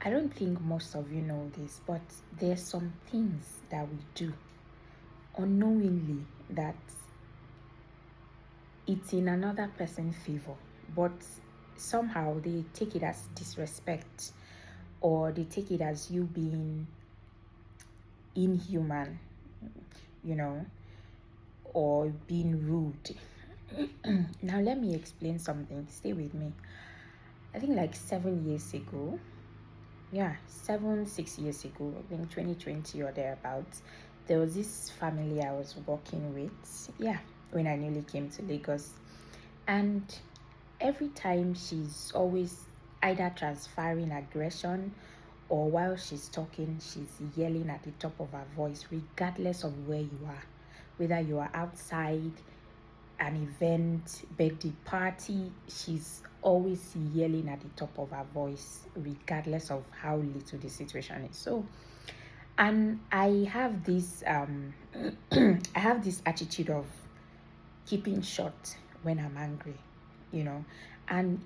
I don't think most of you know this, but there's some things that we do unknowingly that it's in another person's favor, but somehow they take it as disrespect, or they take it as you being inhuman, you know, or being rude. Now, let me explain something. Stay with me. I think like 7 years ago, yeah, 6 years ago, I think 2020 or thereabouts, there was this family I was working with, yeah, when I newly came to Lagos. And every time she's always either transferring aggression, or while she's talking, she's yelling at the top of her voice, regardless of where you are, whether you are outside an event, birthday party, she's always yelling at the top of her voice, regardless of how little the situation is. So, and I have this I have this attitude of keeping short when I'm angry, you know, and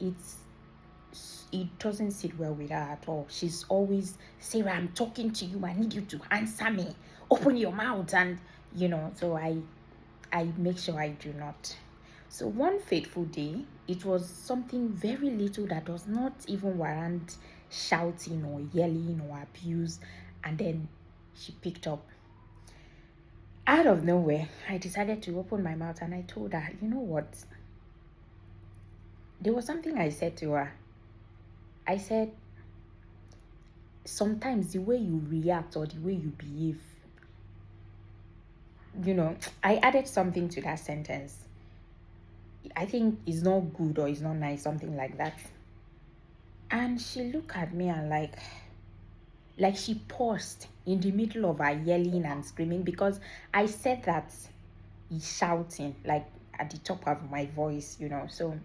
it doesn't sit well with her at all. She's always, Sarah, I'm talking to you, I need you to answer me, open your mouth. And so I make sure I do not. So one fateful day, it was something very little that does not even warrant shouting or yelling or abuse, and then she picked up. Out of nowhere, I decided to open my mouth and I told her, you know what? There was something I said to her. I said, sometimes the way you react or the way you behave, I added something to that sentence. I think it's not good or it's not nice, something like that. And she looked at me and like she paused in the middle of her yelling and screaming, because I said that shouting like at the top of my voice, So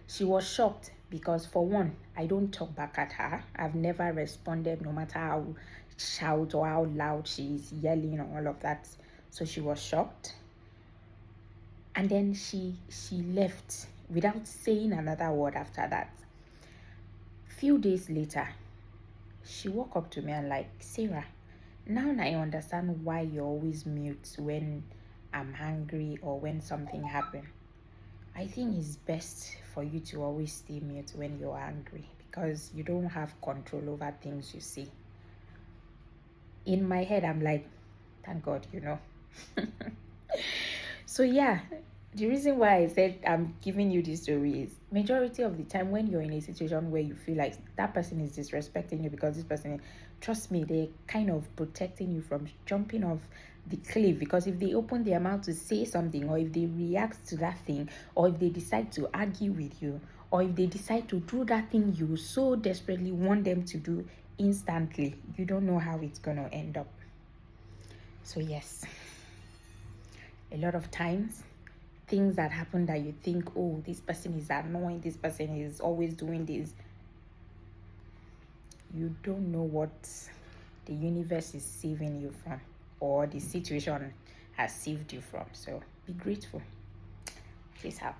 she was shocked because, for one, I don't talk back at her. I've never responded, no matter how shout or how loud she is yelling or all of that. So she was shocked. And then she left without saying another word after that. Few days later, she walked up to me and Sarah, now I understand why you're always mute when I'm angry or when something happened. I think it's best for you to always stay mute when you're angry, because you don't have control over things you see. In my head, I'm like, thank God, So yeah, the reason why I said I'm giving you this story is, majority of the time when you're in a situation where you feel like that person is disrespecting you, because this person, trust me, they're kind of protecting you from jumping off the cliff. Because if they open their mouth to say something, or if they react to that thing, or if they decide to argue with you, or if they decide to do that thing you so desperately want them to do instantly, you don't know how it's gonna end up. So yes, a lot of times things that happen that you think, oh, this person is annoying, this person is always doing this, you don't know what the universe is saving you from, or the situation has saved you from. So be grateful. Peace out.